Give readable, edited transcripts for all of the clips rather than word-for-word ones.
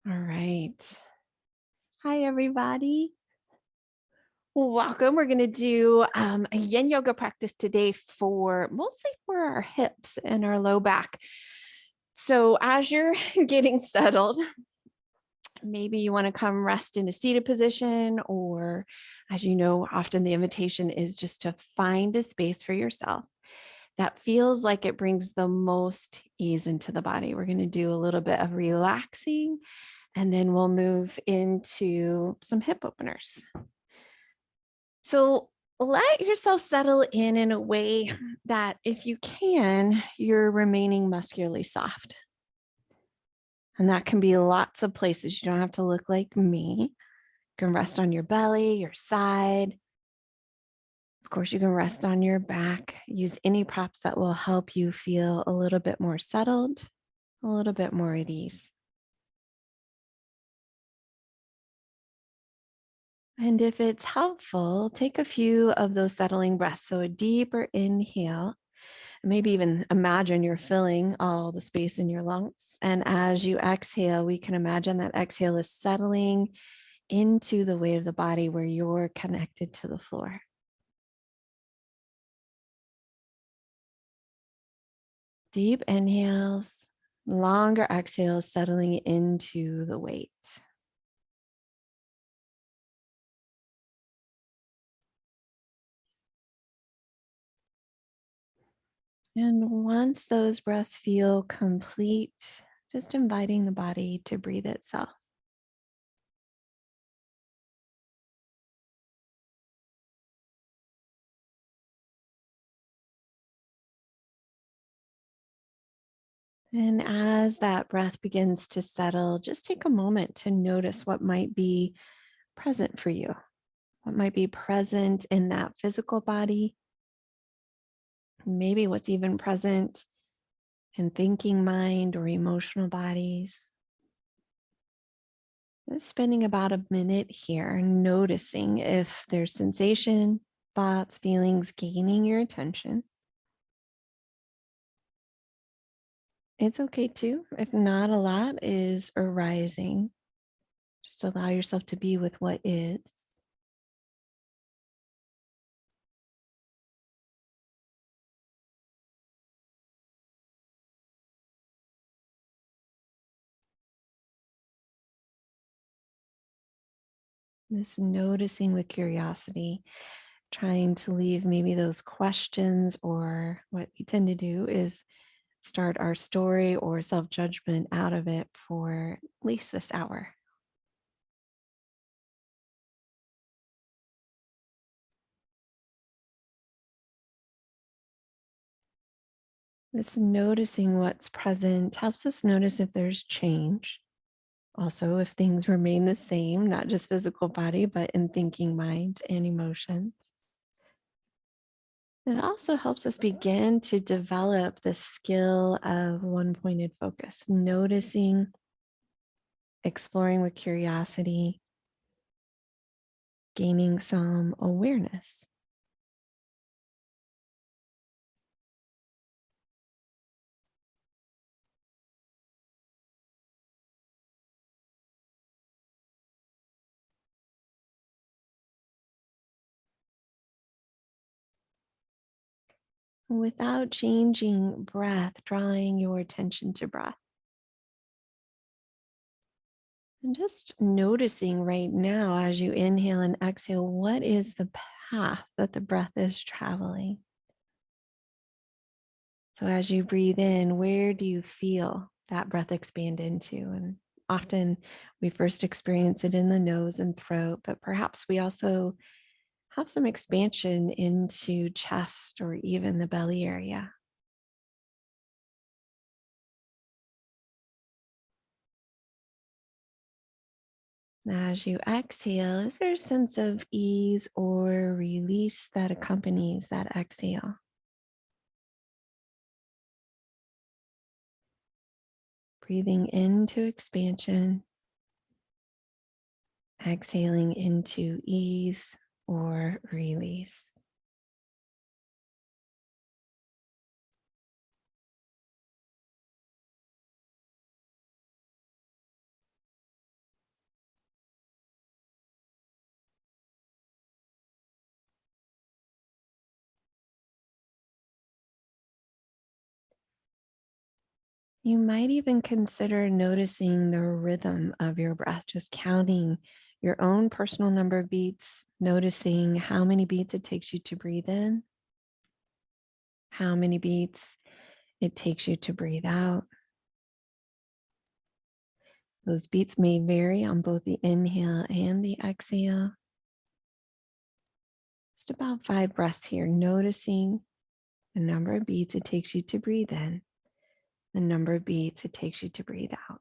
All right. Hi, everybody. Welcome. We're going to do a yin yoga practice today mostly for our hips and our low back. So as you're getting settled, maybe you want to come rest in a seated position, or as you know, often the invitation is just to find a space for yourself that feels like it brings the most ease into the body. We're going to do a little bit of relaxing, and then we'll move into some hip openers. So let yourself settle in a way that, if you can, you're remaining muscularly soft. And that can be lots of places. You don't have to look like me. You can rest on your belly, your side. Of course, you can rest on your back. Use any props that will help you feel a little bit more settled, a little bit more at ease. And if it's helpful, take a few of those settling breaths. So a deeper inhale, maybe even imagine you're filling all the space in your lungs. And as you exhale, we can imagine that exhale is settling into the weight of the body where you're connected to the floor. Deep inhales, longer exhales, settling into the weight. And once those breaths feel complete, just inviting the body to breathe itself. And as that breath begins to settle, just take a moment to notice what might be present for you, what might be present in that physical body, maybe what's even present in thinking mind or emotional bodies. Just spending about a minute here, noticing if there's sensation, thoughts, feelings gaining your attention. It's okay too, if not a lot is arising. Just allow yourself to be with what is. This noticing with curiosity, trying to leave maybe those questions, or what we tend to do is start our story or self-judgment out of it for at least this hour. This noticing what's present helps us notice if there's change. Also, if things remain the same, not just physical body, but in thinking mind and emotions. It also helps us begin to develop the skill of one-pointed focus, noticing, exploring with curiosity, gaining some awareness. Without changing breath, drawing your attention to breath. And just noticing right now as you inhale and exhale, what is the path that the breath is traveling? So as you breathe in, where do you feel that breath expand into? And often we first experience it in the nose and throat, but perhaps we also have some expansion into chest or even the belly area. As you exhale, is there a sense of ease or release that accompanies that exhale? Breathing into expansion, exhaling into ease or release. You might even consider noticing the rhythm of your breath, just counting your own personal number of beats, noticing how many beats it takes you to breathe in, how many beats it takes you to breathe out. Those beats may vary on both the inhale and the exhale. Just about 5 breaths here, noticing the number of beats it takes you to breathe in, the number of beats it takes you to breathe out.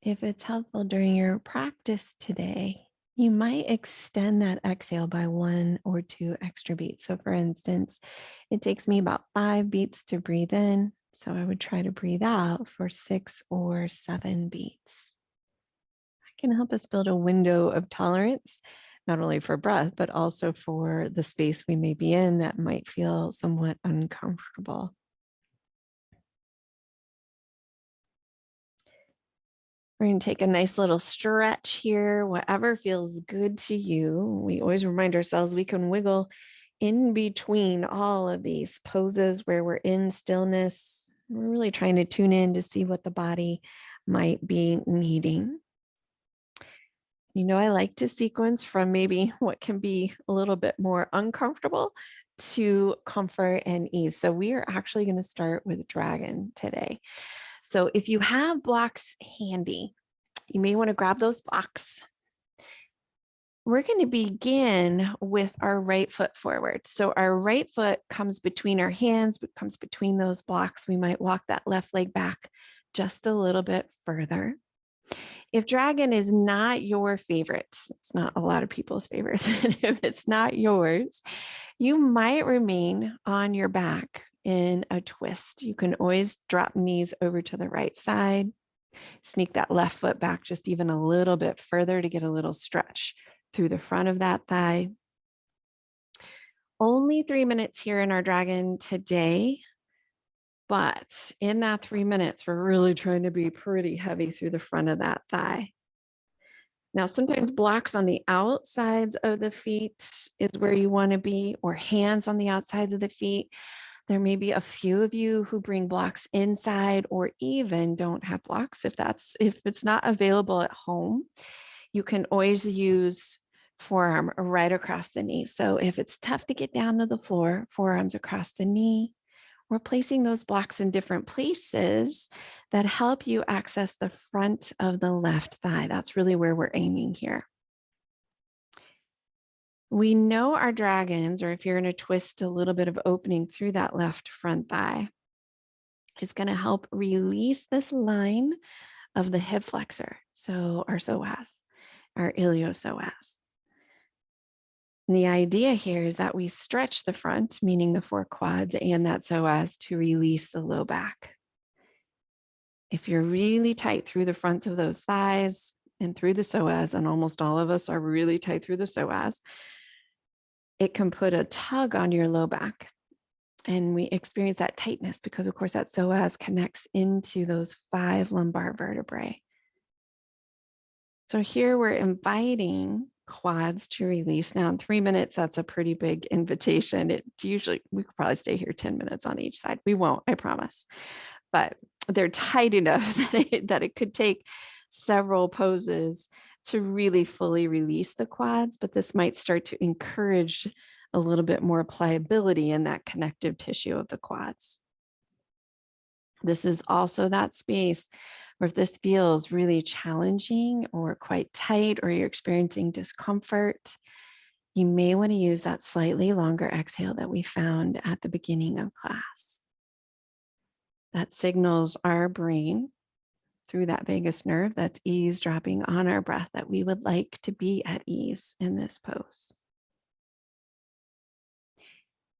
If it's helpful during your practice today, you might extend that exhale by 1 or 2 extra beats. So for instance, it takes me about 5 beats to breathe in. So I would try to breathe out for 6 or 7 beats. That can help us build a window of tolerance, not only for breath, but also for the space we may be in that might feel somewhat uncomfortable. We're going to take a nice little stretch here, whatever feels good to you. We always remind ourselves we can wiggle in between all of these poses where we're in stillness. We're really trying to tune in to see what the body might be needing. You know, I like to sequence from maybe what can be a little bit more uncomfortable to comfort and ease. So we are actually going to start with dragon today. So if you have blocks handy, you may want to grab those blocks. We're going to begin with our right foot forward. So our right foot comes between our hands, but comes between those blocks. We might walk that left leg back just a little bit further. If dragon is not your favorite, it's not a lot of people's favorites. If it's not yours, you might remain on your back in a twist. You can always drop knees over to the right side, sneak that left foot back just even a little bit further to get a little stretch through the front of that thigh. Only 3 minutes here in our dragon today, but in that 3 minutes, we're really trying to be pretty heavy through the front of that thigh. Now, sometimes blocks on the outsides of the feet is where you want to be, or hands on the outsides of the feet. There may be a few of you who bring blocks inside or even don't have blocks. If it's not available at home, you can always use forearm right across the knee. So if it's tough to get down to the floor, forearms across the knee. We're placing those blocks in different places that help you access the front of the left thigh. That's really where we're aiming here. We know our dragons, or if you're in a twist, a little bit of opening through that left front thigh is going to help release this line of the hip flexor. So our psoas, our iliopsoas. And the idea here is that we stretch the front, meaning the 4 quads and that psoas, to release the low back. If you're really tight through the fronts of those thighs and through the psoas, and almost all of us are really tight through the psoas, it can put a tug on your low back. And we experience that tightness because, of course, that psoas connects into those 5 lumbar vertebrae. So here we're inviting quads to release. Now in 3 minutes, that's a pretty big invitation. We could probably stay here 10 minutes on each side. We won't, I promise. But they're tight enough that it could take several poses to really fully release the quads, but this might start to encourage a little bit more pliability in that connective tissue of the quads. This is also that space where if this feels really challenging or quite tight, or you're experiencing discomfort, you may want to use that slightly longer exhale that we found at the beginning of class. That signals our brain through that vagus nerve that's eavesdropping on our breath, that we would like to be at ease in this pose.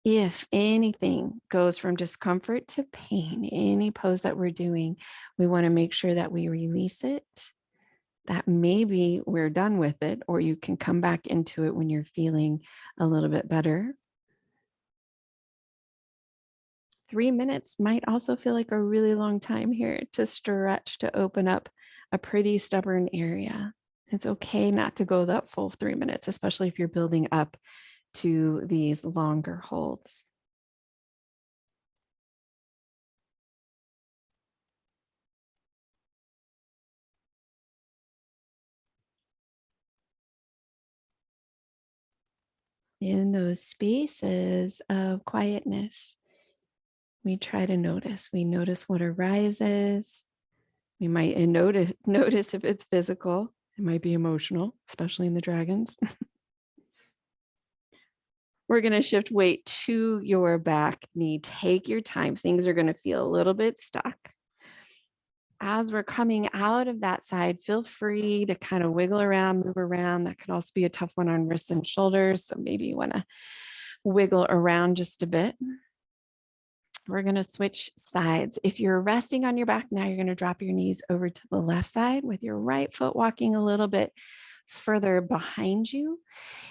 If anything goes from discomfort to pain, any pose that we're doing, we want to make sure that we release it, that maybe we're done with it, or you can come back into it when you're feeling a little bit better. 3 minutes might also feel like a really long time here to stretch, to open up a pretty stubborn area. It's okay not to go that full 3 minutes, especially if you're building up to these longer holds. In those spaces of quietness, we try to notice. We notice what arises. We might notice if it's physical. It might be emotional, especially in the dragons. We're going to shift weight to your back knee. Take your time. Things are going to feel a little bit stuck. As we're coming out of that side, feel free to kind of wiggle around, move around. That could also be a tough one on wrists and shoulders. So maybe you want to wiggle around just a bit. We're going to switch sides. If you're resting on your back now, you're going to drop your knees over to the left side with your right foot walking a little bit further behind you.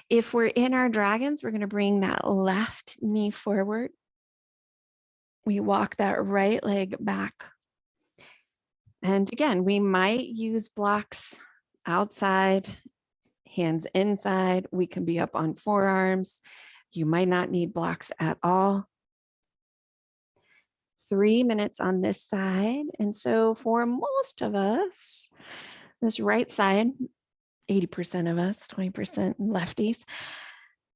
If we're in our dragons, we're going to bring that left knee forward. We walk that right leg back. And again, we might use blocks outside, hands inside. We can be up on forearms. You might not need blocks at all. 3 minutes on this side. And so for most of us, this right side, 80% of us, 20% lefties,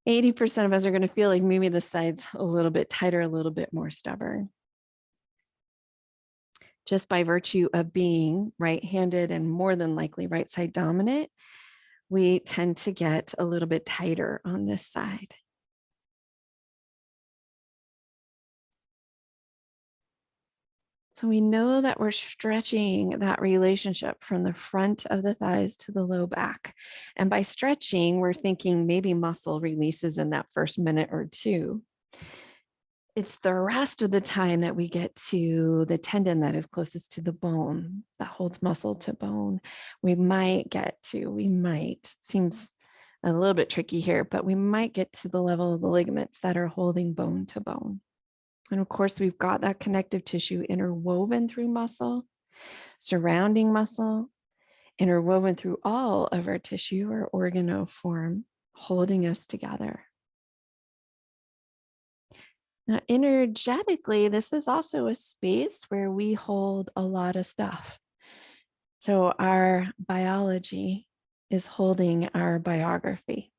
80% of us are going to feel like maybe the side's a little bit tighter, a little bit more stubborn. Just by virtue of being right-handed and more than likely right side dominant, we tend to get a little bit tighter on this side. So we know that we're stretching that relationship from the front of the thighs to the low back. And by stretching, we're thinking maybe muscle releases in that first minute or two. It's the rest of the time that we get to the tendon that is closest to the bone, that holds muscle to bone. Seems a little bit tricky here, but we might get to the level of the ligaments that are holding bone to bone. And of course, we've got that connective tissue interwoven through muscle, surrounding muscle, interwoven through all of our tissue or organoform, holding us together. Now, energetically, this is also a space where we hold a lot of stuff. So our biology is holding our biography.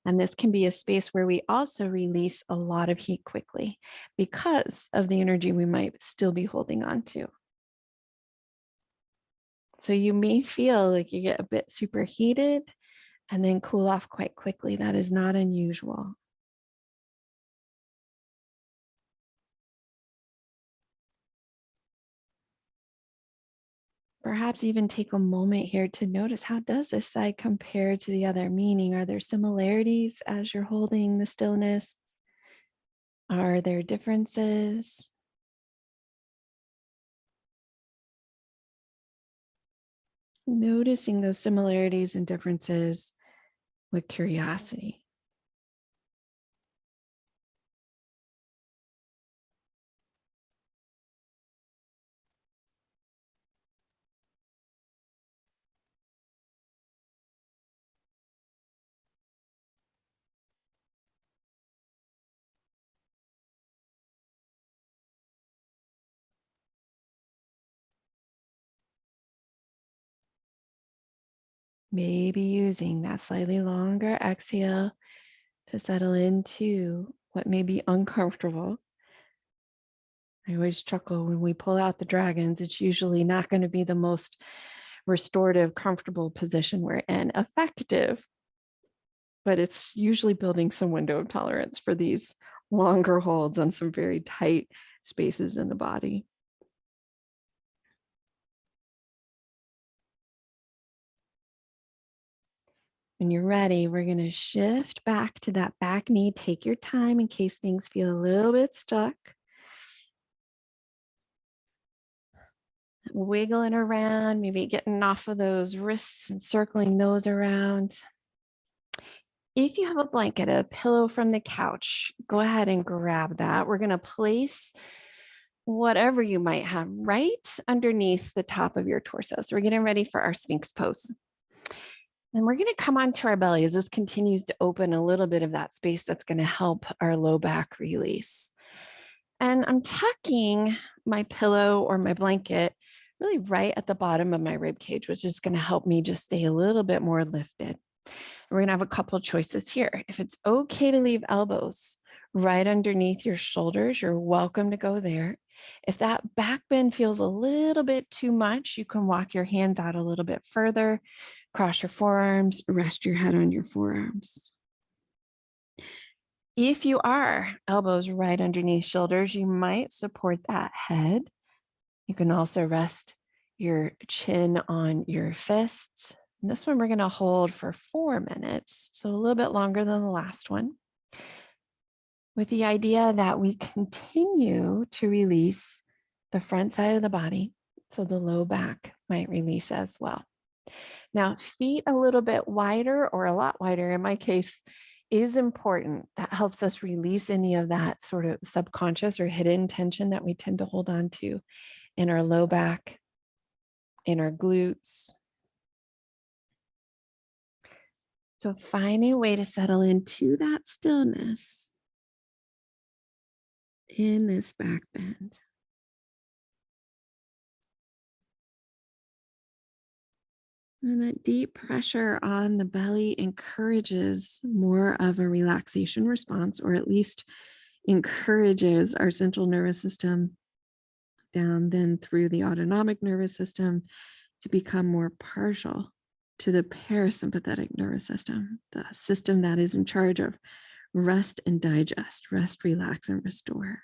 And this can be a space where we also release a lot of heat quickly because of the energy we might still be holding on to. So you may feel like you get a bit superheated and then cool off quite quickly. That is not unusual. Perhaps even take a moment here to notice, how does this side compare to the other? Meaning, are there similarities as you're holding the stillness? Are there differences? Noticing those similarities and differences with curiosity. Maybe using that slightly longer exhale to settle into what may be uncomfortable. I always chuckle when we pull out the dragons. It's usually not going to be the most restorative, comfortable position we're in. Effective, but it's usually building some window of tolerance for these longer holds on some very tight spaces in the body. When you're ready, we're going to shift back to that back knee. Take your time in case things feel a little bit stuck. Wiggling around, maybe getting off of those wrists and circling those around. If you have a blanket, a pillow from the couch, go ahead and grab that. We're going to place whatever you might have right underneath the top of your torso. So we're getting ready for our Sphynx pose. And we're going to come onto our belly as this continues to open a little bit of that space that's going to help our low back release. And I'm tucking my pillow or my blanket really right at the bottom of my rib cage, which is going to help me just stay a little bit more lifted. We're going to have a couple choices here. If it's okay to leave elbows right underneath your shoulders, you're welcome to go there. If that back bend feels a little bit too much, you can walk your hands out a little bit further, cross your forearms, rest your head on your forearms. If you are elbows right underneath shoulders, you might support that head. You can also rest your chin on your fists. And this one we're going to hold for 4 minutes, so a little bit longer than the last one, with the idea that we continue to release the front side of the body, so the low back might release as well. Now, feet a little bit wider or a lot wider in my case is important. That helps us release any of that sort of subconscious or hidden tension that we tend to hold on to in our low back, in our glutes. So find a way to settle into that stillness in this back bend. And that deep pressure on the belly encourages more of a relaxation response, or at least encourages our central nervous system down then through the autonomic nervous system to become more partial to the parasympathetic nervous system, the system that is in charge of rest and digest, rest, relax, and restore.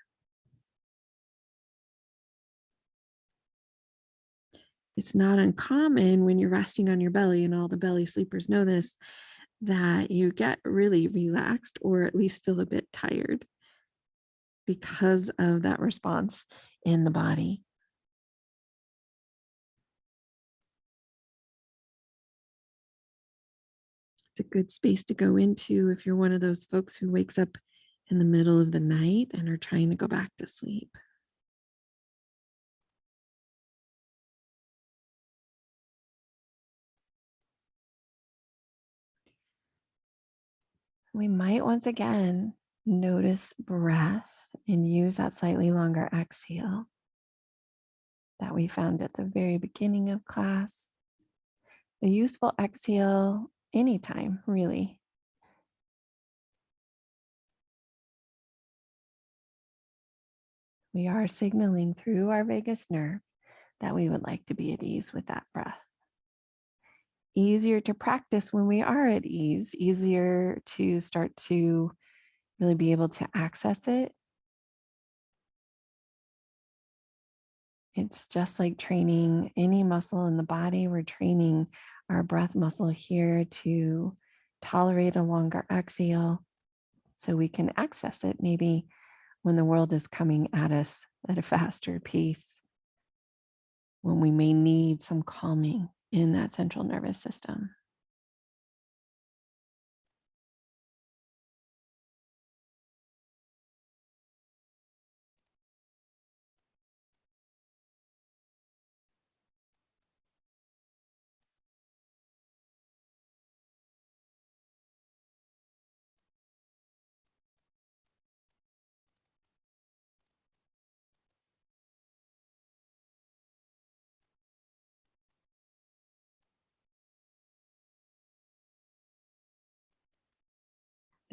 It's not uncommon when you're resting on your belly, and all the belly sleepers know this, that you get really relaxed or at least feel a bit tired because of that response in the body. It's a good space to go into if you're one of those folks who wakes up in the middle of the night and are trying to go back to sleep. We might once again notice breath and use that slightly longer exhale that we found at the very beginning of class. A useful exhale anytime, really. We are signaling through our vagus nerve that we would like to be at ease with that breath. Easier to practice when we are at ease, easier to start to really be able to access it. It's just like training any muscle in the body. We're training our breath muscle here to tolerate a longer exhale so we can access it maybe when the world is coming at us at a faster pace, when we may need some calming in that central nervous system.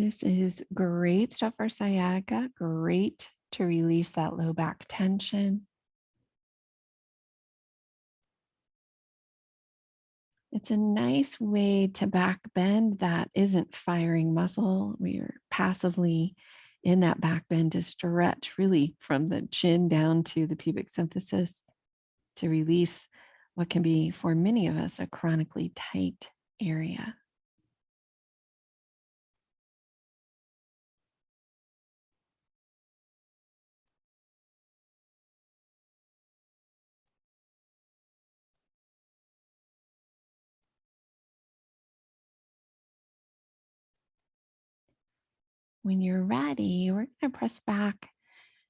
This is great stuff for sciatica, great to release that low back tension. It's a nice way to back bend that isn't firing muscle. We are passively in that back bend to stretch really from the chin down to the pubic symphysis to release what can be, for many of us, a chronically tight area. when you're ready, we're going to press back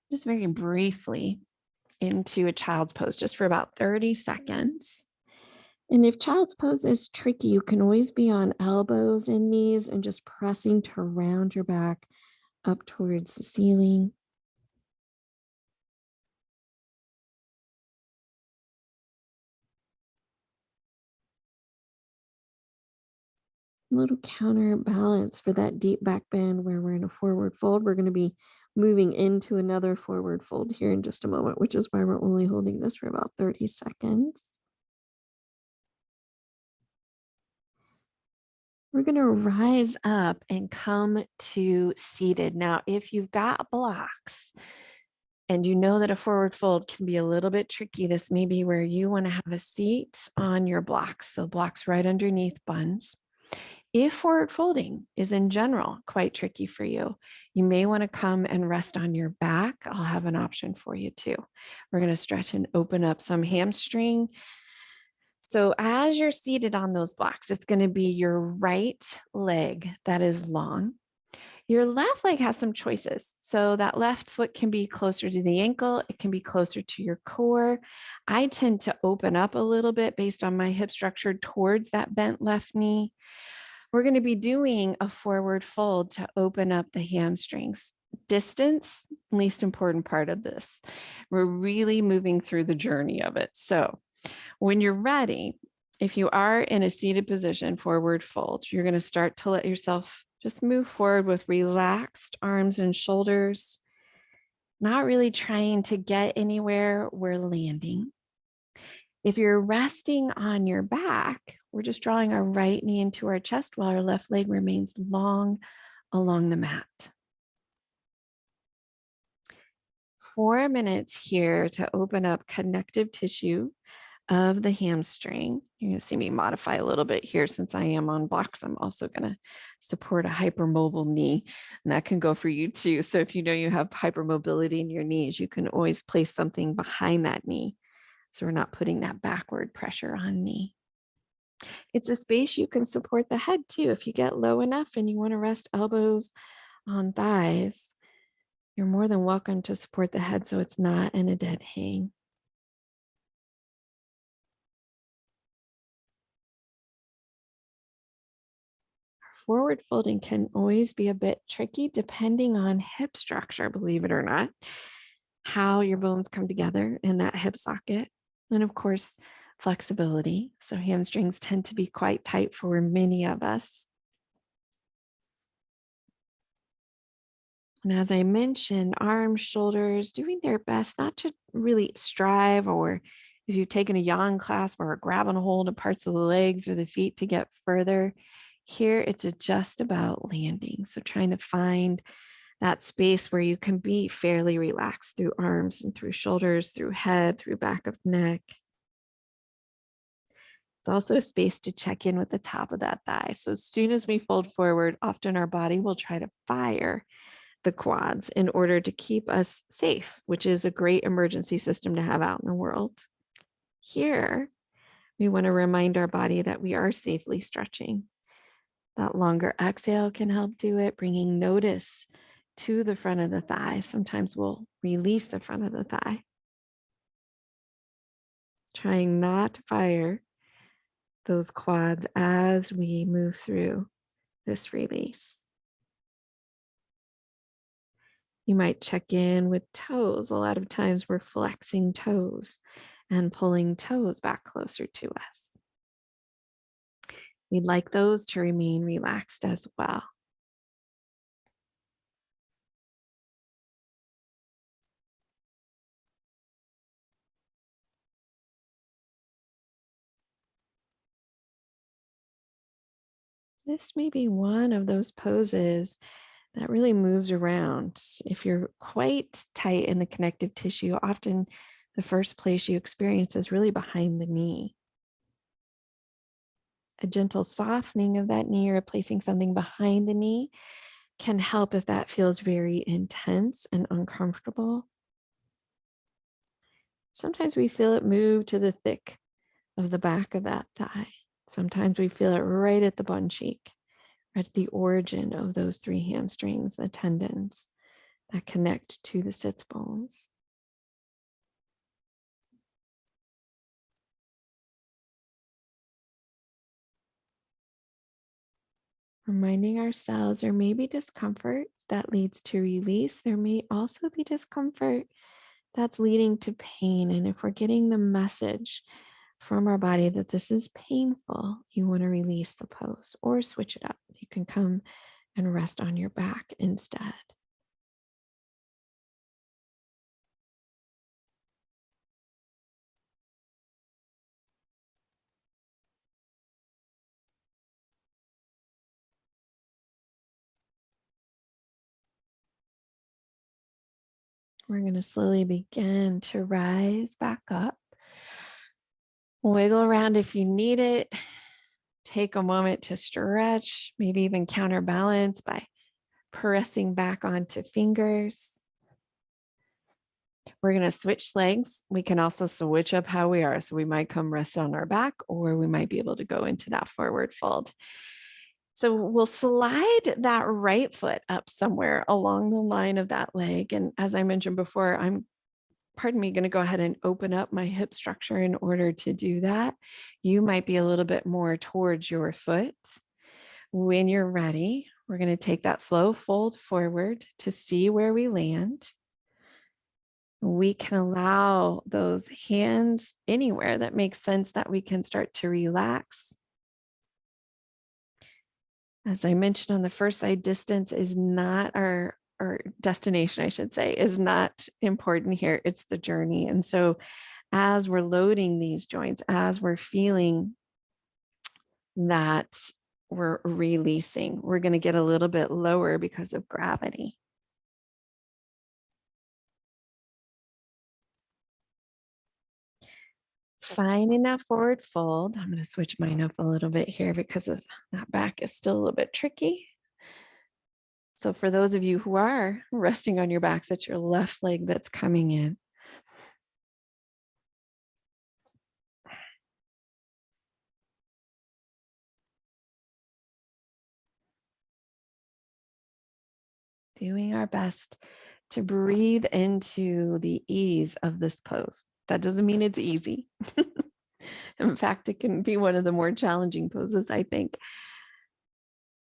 just very briefly into a child's pose, just for about 30 seconds. And if child's pose is tricky, you can always be on elbows and knees and just pressing to round your back up towards the ceiling. A little counterbalance for that deep back bend where we're in a forward fold. We're going to be moving into another forward fold here in just a moment, which is why we're only holding this for about 30 seconds. We're going to rise up and come to seated. Now, if you've got blocks and you know that a forward fold can be a little bit tricky, this may be where you want to have a seat on your blocks. So blocks right underneath buns. If forward folding is in general quite tricky for you, you may want to come and rest on your back. I'll have an option for you too. We're going to stretch and open up some hamstring. So as you're seated on those blocks, it's going to be your right leg that is long. Your left leg has some choices. So that left foot can be closer to the ankle. It can be closer to your core. I tend to open up a little bit based on my hip structure towards that bent left knee. We're going to be doing a forward fold to open up the hamstrings. Distance, least important part of this. We're really moving through the journey of it. So when you're ready, if you are in a seated position, forward fold, you're going to start to let yourself just move forward with relaxed arms and shoulders, not really trying to get anywhere. We're landing. If you're resting on your back, we're just drawing our right knee into our chest while our left leg remains long along the mat. 4 minutes here to open up connective tissue of the hamstring. You're going to see me modify a little bit here since I am on blocks. I'm also going to support a hypermobile knee, and that can go for you too. So if you know you have hypermobility in your knees, you can always place something behind that knee. So we're not putting that backward pressure on knee. It's a space you can support the head too. If you get low enough and you want to rest elbows on thighs, you're more than welcome to support the head so it's not in a dead hang. Forward folding can always be a bit tricky depending on hip structure, believe it or not, how your bones come together in that hip socket. And of course, flexibility. So hamstrings tend to be quite tight for many of us. And as I mentioned, arms, shoulders, doing their best not to really strive, or if you've taken a yawn class where we're grabbing a hold of parts of the legs or the feet to get further, here it's just about landing. So trying to find that space where you can be fairly relaxed through arms and through shoulders, through head, through back of neck. It's also a space to check in with the top of that thigh. So as soon as we fold forward, often our body will try to fire the quads in order to keep us safe, which is a great emergency system to have out in the world. Here, we want to remind our body that we are safely stretching. That longer exhale can help do it, bringing notice to the front of the thigh. Sometimes we'll release the front of the thigh. Trying not to fire those quads as we move through this release. You might check in with toes. A lot of times we're flexing toes and pulling toes back closer to us. We'd like those to remain relaxed as well. This may be one of those poses that really moves around. If you're quite tight in the connective tissue, often the first place you experience is really behind the knee. A gentle softening of that knee or placing something behind the knee can help if that feels very intense and uncomfortable. Sometimes we feel it move to the thick of the back of that thigh. Sometimes we feel it right at the bun cheek, at the origin of those three hamstrings, the tendons that connect to the sits bones. Reminding ourselves there may be discomfort that leads to release. There may also be discomfort that's leading to pain. And if we're getting the message from our body that this is painful, you want to release the pose or switch it up. You can come and rest on your back instead. We're going to slowly begin to rise back up. Wiggle around if you need it. Take a moment to stretch, maybe even counterbalance by pressing back onto fingers. We're going to switch legs. We can also switch up how we are. So we might come rest on our back, or we might be able to go into that forward fold. So we'll slide that right foot up somewhere along the line of that leg. And as I mentioned before, I'm going to go ahead and open up my hip structure in order to do that. You might be a little bit more towards your foot. When you're ready, we're going to take that slow fold forward to see where we land. We can allow those hands anywhere that makes sense that we can start to relax. As I mentioned on the first side, distance is not our destination, I should say, is not important here. It's the journey. And so as we're loading these joints, as we're feeling that we're releasing, we're going to get a little bit lower because of gravity. Finding that forward fold. I'm going to switch mine up a little bit here because that back is still a little bit tricky. So for those of you who are resting on your backs, it's your left leg that's coming in. Doing our best to breathe into the ease of this pose. That doesn't mean it's easy. In fact, it can be one of the more challenging poses, I think.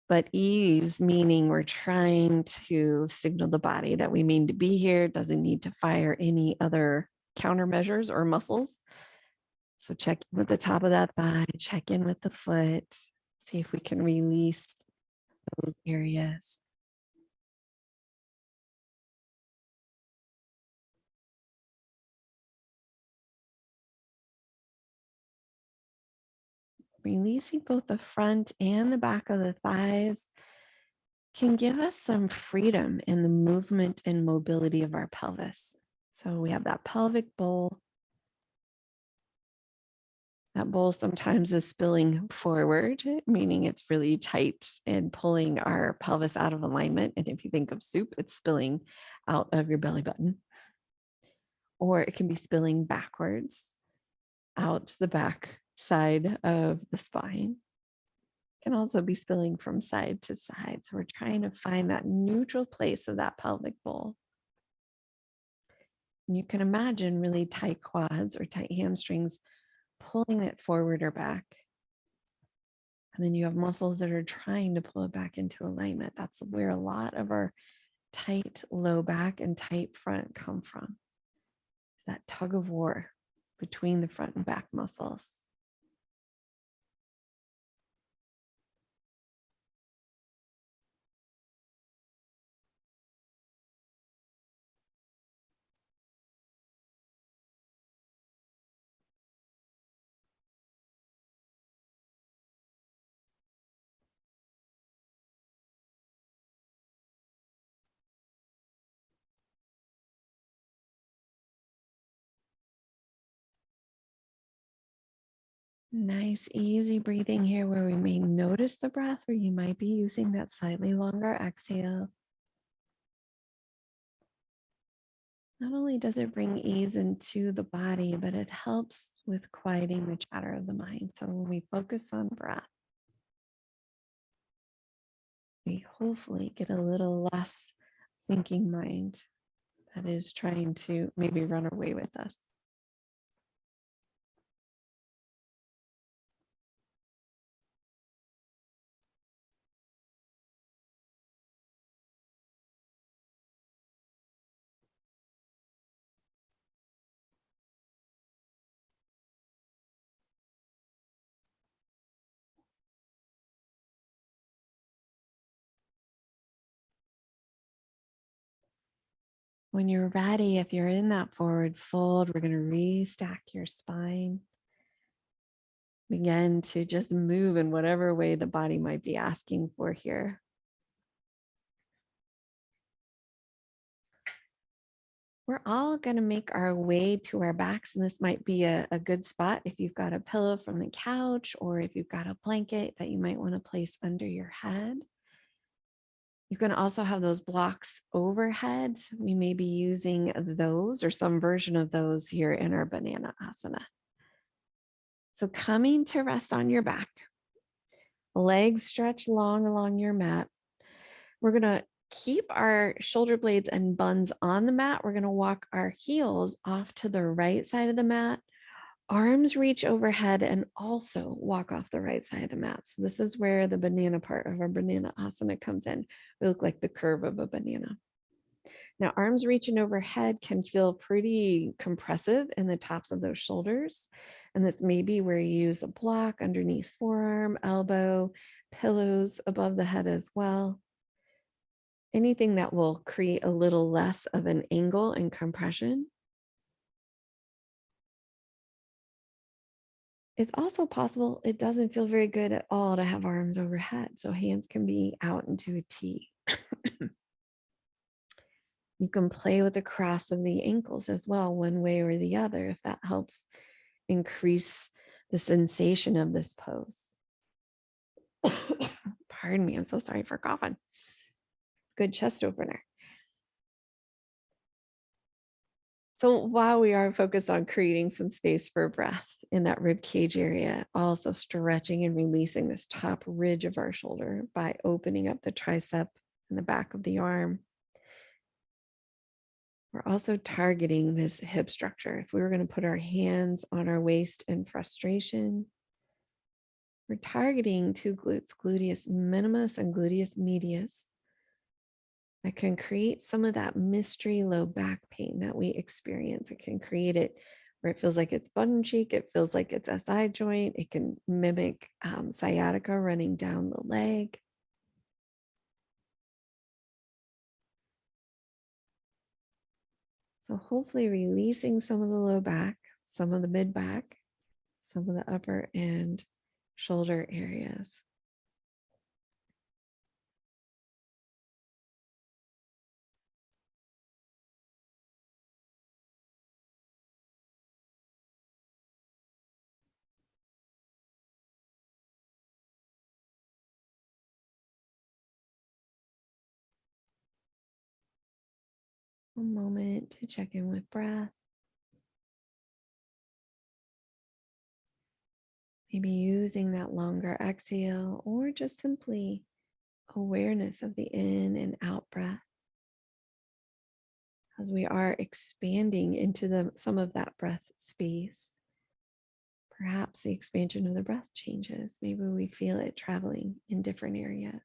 But ease, meaning we're trying to signal the body that we mean to be here, doesn't need to fire any other countermeasures or muscles. So check in with the top of that thigh, check in with the foot, see if we can release those areas. Releasing both the front and the back of the thighs can give us some freedom in the movement and mobility of our pelvis. So we have that pelvic bowl. That bowl sometimes is spilling forward, meaning it's really tight and pulling our pelvis out of alignment. And if you think of soup, it's spilling out of your belly button. Or it can be spilling backwards out the back side of the spine. Can also be spilling from side to side. So we're trying to find that neutral place of that pelvic bowl. And you can imagine really tight quads or tight hamstrings pulling it forward or back. And then you have muscles that are trying to pull it back into alignment. That's where a lot of our tight low back and tight front come from. That tug of war between the front and back muscles. Nice, easy breathing here where we may notice the breath, or you might be using that slightly longer exhale. Not only does it bring ease into the body, but it helps with quieting the chatter of the mind. So when we focus on breath, we hopefully get a little less thinking mind that is trying to maybe run away with us. When you're ready, if you're in that forward fold, we're going to restack your spine. Begin to just move in whatever way the body might be asking for here. We're all going to make our way to our backs, and this might be a good spot if you've got a pillow from the couch or if you've got a blanket that you might want to place under your head. You can also have those blocks overhead. We may be using those or some version of those here in our banana asana. So coming to rest on your back, legs stretch long along your mat. We're going to keep our shoulder blades and buns on the mat. We're going to walk our heels off to the right side of the mat. Arms reach overhead and also walk off the right side of the mat. So this is where the banana part of our banana asana comes in. We look like the curve of a banana. Now, arms reaching overhead can feel pretty compressive in the tops of those shoulders. And this may be where you use a block underneath forearm, elbow, pillows above the head as well. Anything that will create a little less of an angle and compression. It's also possible it doesn't feel very good at all to have arms overhead. So hands can be out into a T. You can play with the cross of the ankles as well, one way or the other, if that helps increase the sensation of this pose. Pardon me, I'm so sorry for coughing. Good chest opener. So while we are focused on creating some space for breath in that rib cage area, also stretching and releasing this top ridge of our shoulder by opening up the tricep and the back of the arm. We're also targeting this hip structure. If we were going to put our hands on our waist in frustration, we're targeting two glutes, gluteus minimus and gluteus medius. That can create some of that mystery low back pain that we experience. It can create it where it feels like it's button cheek. It feels like it's a side joint. It can mimic sciatica running down the leg. So hopefully releasing some of the low back, some of the mid back, some of the upper and shoulder areas. A moment to check in with breath. Maybe using that longer exhale or just simply awareness of the in and out breath. As we are expanding into some of that breath space, perhaps the expansion of the breath changes. Maybe we feel it traveling in different areas.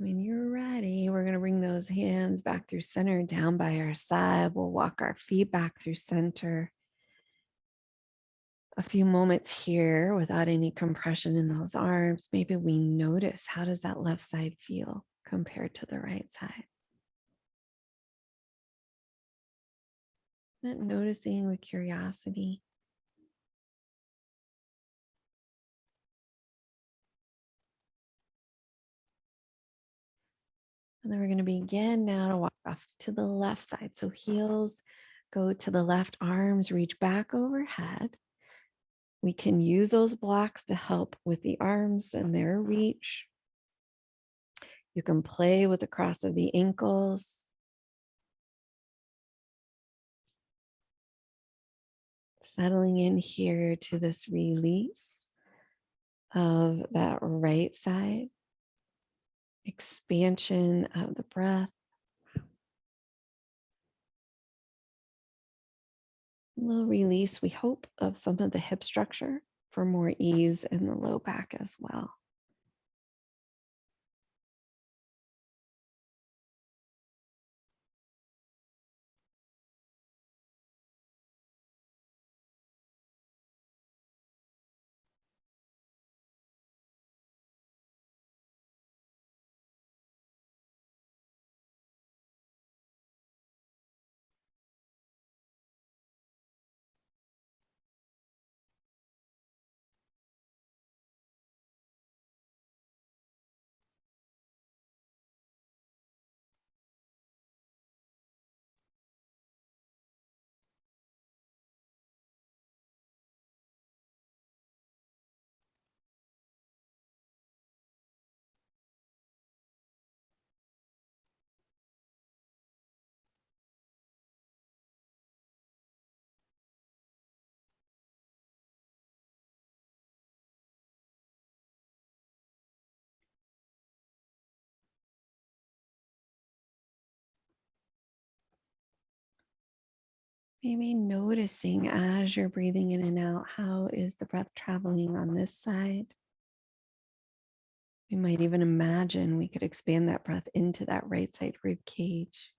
When you're ready, we're going to bring those hands back through center, down by our side. We'll walk our feet back through center. A few moments here without any compression in those arms. Maybe we notice, how does that left side feel compared to the right side? And noticing with curiosity. And then we're going to begin now to walk off to the left side. So heels go to the left, arms reach back overhead. We can use those blocks to help with the arms and their reach. You can play with the cross of the ankles. Settling in here to this release of that right side. Expansion of the breath. A little release, we hope, of some of the hip structure for more ease in the low back as well. Maybe noticing as you're breathing in and out, how is the breath traveling on this side? We might even imagine we could expand that breath into that right side rib cage.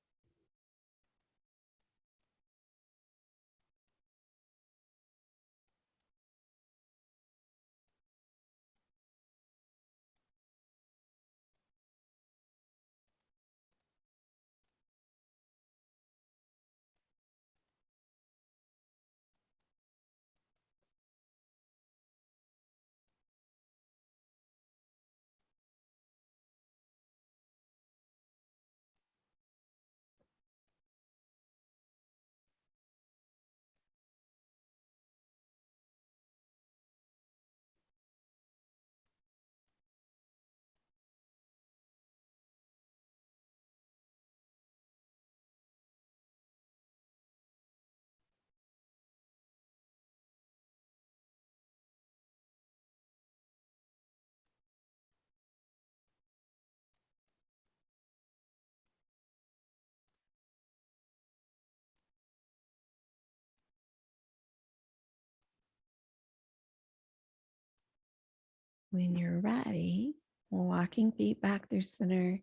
When you're ready, walking feet back through center,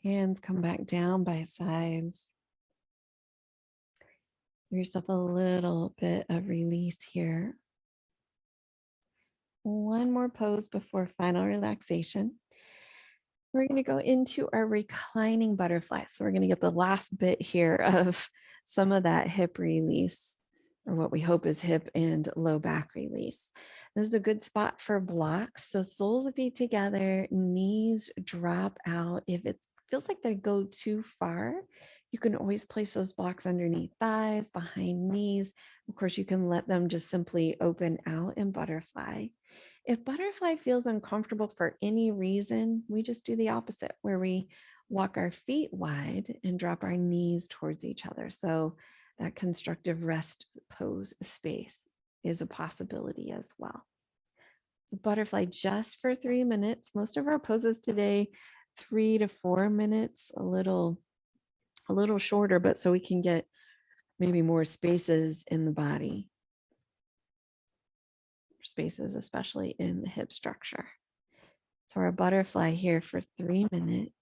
hands come back down by sides. Give yourself a little bit of release here. One more pose before final relaxation. We're going to go into our reclining butterfly. So we're going to get the last bit here of some of that hip release, or what we hope is hip and low back release. This is a good spot for blocks. So soles of feet together, knees drop out. If it feels like they go too far, you can always place those blocks underneath thighs, behind knees. Of course, you can let them just simply open out in butterfly. If butterfly feels uncomfortable for any reason, we just do the opposite, where we walk our feet wide and drop our knees towards each other. So that constructive rest pose space is a possibility as well. So butterfly just for 3 minutes. Most of our poses today, 3 to 4 minutes, a little shorter, but so we can get maybe more spaces in the body. Spaces, especially in the hip structure. So our butterfly here for 3 minutes.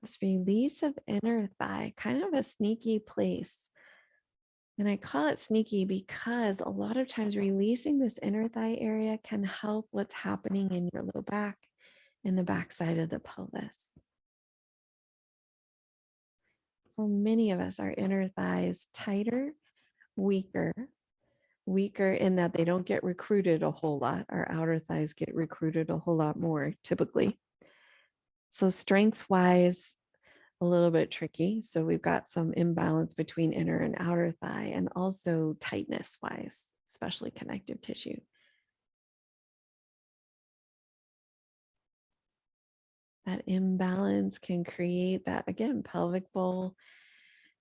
This release of inner thigh, kind of a sneaky place. And I call it sneaky because a lot of times releasing this inner thigh area can help what's happening in your low back and the back side of the pelvis. For many of us, our inner thigh is tighter, weaker, weaker in that they don't get recruited a whole lot. Our outer thighs get recruited a whole lot more typically. So strength wise, a little bit tricky. So we've got some imbalance between inner and outer thigh, and also tightness wise, especially connective tissue. That imbalance can create that, again, pelvic bowl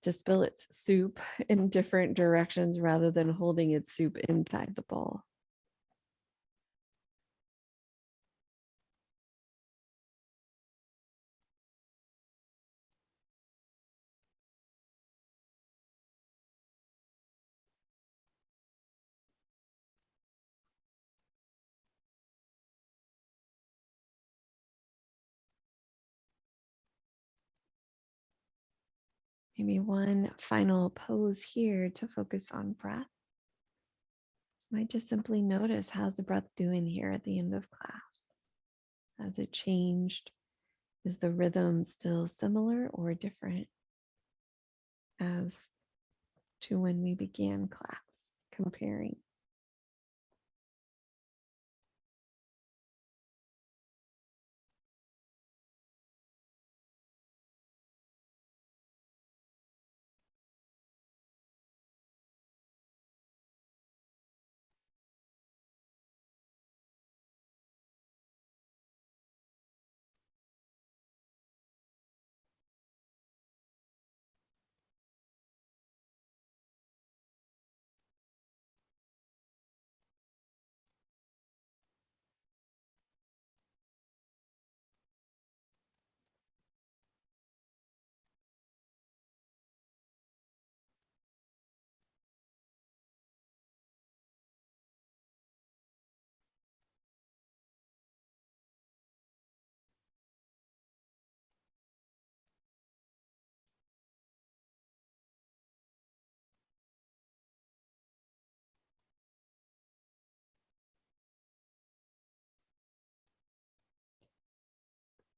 to spill its soup in different directions rather than holding its soup inside the bowl. Maybe one final pose here to focus on breath. Might just simply notice, how's the breath doing here at the end of class? Has it changed? Is the rhythm still similar or different as to when we began class, comparing?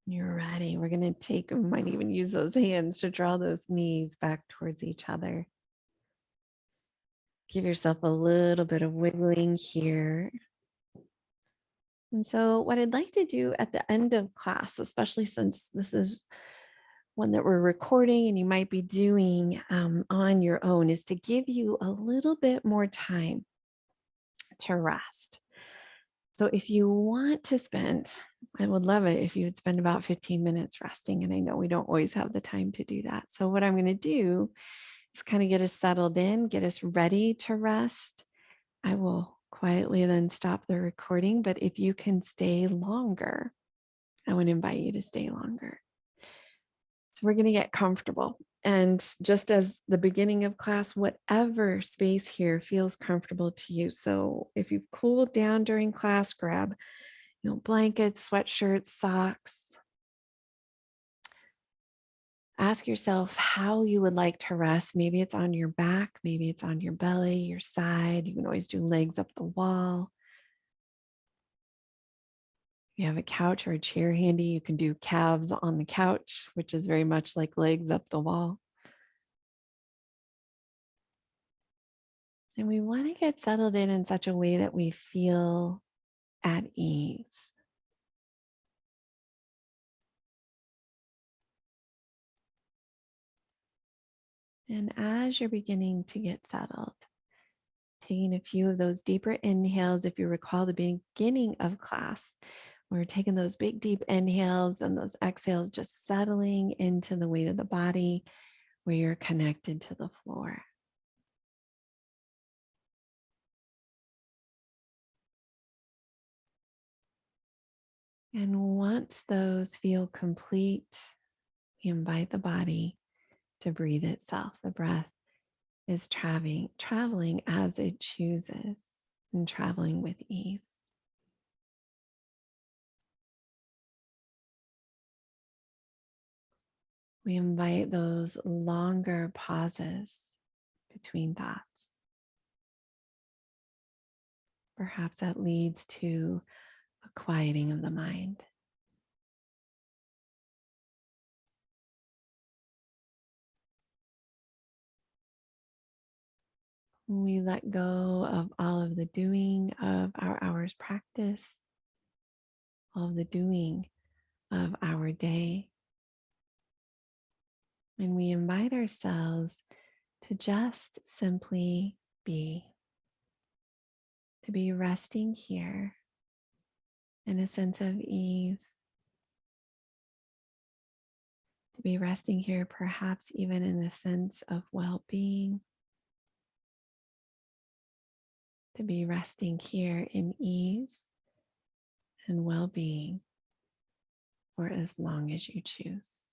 You're ready. We're going to take, we might even use those hands to draw those knees back towards each other. Give yourself a little bit of wiggling here. And so, what I'd like to do at the end of class, especially since this is one that we're recording and you might be doing on your own, is to give you a little bit more time to rest. So if you want to spend, I would love it if you would spend about 15 minutes resting. And I know we don't always have the time to do that. So what I'm going to do is kind of get us settled in, get us ready to rest. I will quietly then stop the recording, but if you can stay longer, I would invite you to stay longer. So we're going to get comfortable. And just as the beginning of class, whatever space here feels comfortable to you. So if you've cooled down during class, grab, blankets, sweatshirts, socks. Ask yourself how you would like to rest. Maybe it's on your back, maybe it's on your belly, your side. You can always do legs up the wall. If you have a couch or a chair handy, you can do calves on the couch, which is very much like legs up the wall. And we want to get settled in such a way that we feel at ease. And as you're beginning to get settled, taking a few of those deeper inhales. If you recall the beginning of class, we're taking those big, deep inhales and those exhales, just settling into the weight of the body where you're connected to the floor. And once those feel complete, we invite the body to breathe itself, the breath is traveling as it chooses and traveling with ease. We invite those longer pauses between thoughts. Perhaps that leads to a quieting of the mind. We let go of all of the doing of our hour's practice, all of the doing of our day. And we invite ourselves to just simply be, to be resting here in a sense of ease, to be resting here perhaps even in a sense of well-being, to be resting here in ease and well-being for as long as you choose.